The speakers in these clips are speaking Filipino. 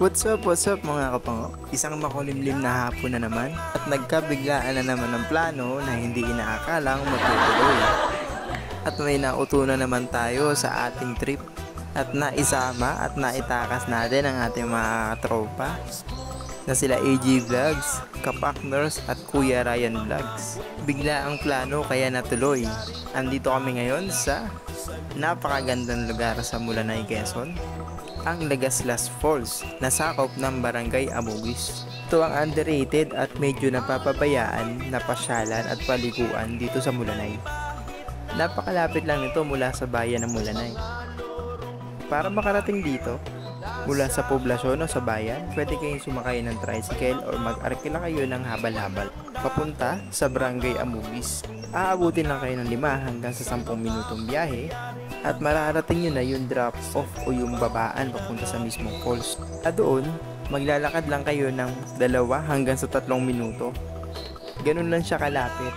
What's up mga kapango? Isang makulimlim na hapon na naman at nagkabiglaan na naman ng plano na hindi inaakalang matutuloy. At may nauto na naman tayo sa ating trip at naisama at naitakas natin ang ating mga katropa na sila AG Vlogs, Kapakners at Kuya Ryan Vlogs. Bigla ang plano kaya natuloy. Andito kami ngayon sa napakagandang lugar sa Mulanay, Quezon, ang Legaslas Falls na sakop ng Barangay Amugis. Ito ang underrated at medyo napapabayaan na pasyalan at paliguan dito sa Mulanay. Napakalapit lang nito mula sa bayan ng Mulanay. Para makarating dito, mula sa poblasyon o sa bayan, pwede kayong sumakay ng tricycle o mag-arkila kayo ng habal-habal papunta sa Barangay Amugis. Aabutin lang kayo ng 5 hanggang sa 10 minutong biyahe at mararating nyo na yung drop off o yung babaan papunta sa mismong falls. At doon, maglalakad lang kayo ng 2 hanggang sa 3 minuto. Ganun lang siya kalapit.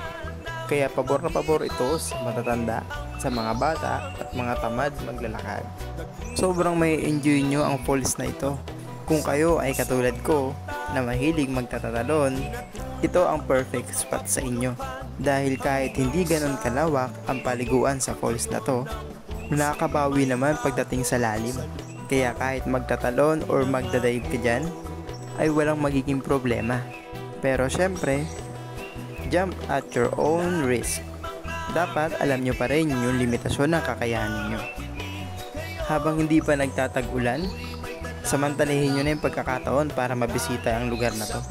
Kaya pabor na pabor ito sa matatanda, sa mga bata at mga tamad maglalakad. Sobrang may enjoy nyo ang falls na ito. Kung kayo ay katulad ko na mahilig magtatatalon, ito ang perfect spot sa inyo. Dahil kahit hindi ganon kalawak ang paliguan sa falls na to, nakakabawi naman pagdating sa lalim. Kaya kahit magtatalon or magdadive ka dyan, ay walang magiging problema. Pero syempre, jump at your own risk. Dapat alam nyo pa rin yung limitasyon na kakayanin nyo. Habang hindi pa nagtatag-ulan, samantalahin nyo na yung pagkakataon para mabisita ang lugar na to.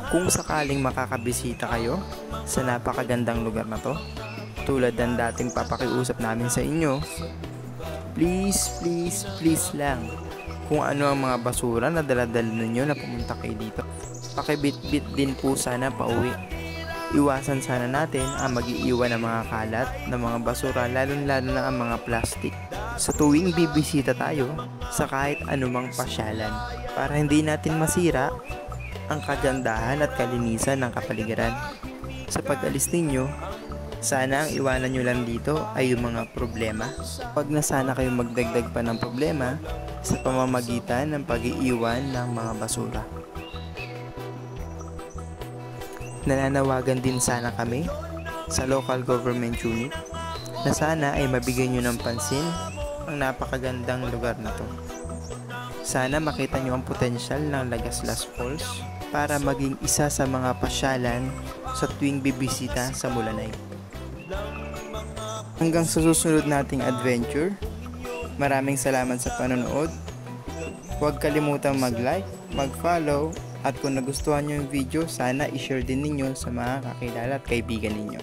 Kung sakaling makakabisita kayo sa napakagandang lugar na to, tulad ng dating papakiusap namin sa inyo, please lang, kung ano ang mga basura na daladala ninyo na pumunta kayo dito, pakibit-bit din po sana pauwi. Iwasan sana natin ang mag-iiwan ng mga kalat ng mga basura, lalo na ang mga plastic sa tuwing bibisita tayo sa kahit anumang pasyalan, para hindi natin masira ang kagandahan at kalinisan ng kapaligiran. Sa pag-alis ninyo, sana ang iwanan nyo lang dito ay yung mga problema. Huwag na sana kayo magdagdag pa ng problema sa pamamagitan ng pag-iiwan ng mga basura. Nananawagan din sana kami sa local government unit na sana ay mabigyan nyo ng pansin ang napakagandang lugar na to. Sana makita nyo ang potensyal ng Legaslas Falls para maging isa sa mga pasyalan sa tuwing bibisita sa Mulanay. Hanggang sa susunod nating adventure, maraming salamat sa panonood. Huwag kalimutang mag-like, mag-follow, at kung nagustuhan nyo yung video, sana i-share din ninyo sa mga kakilala at kaibigan ninyo.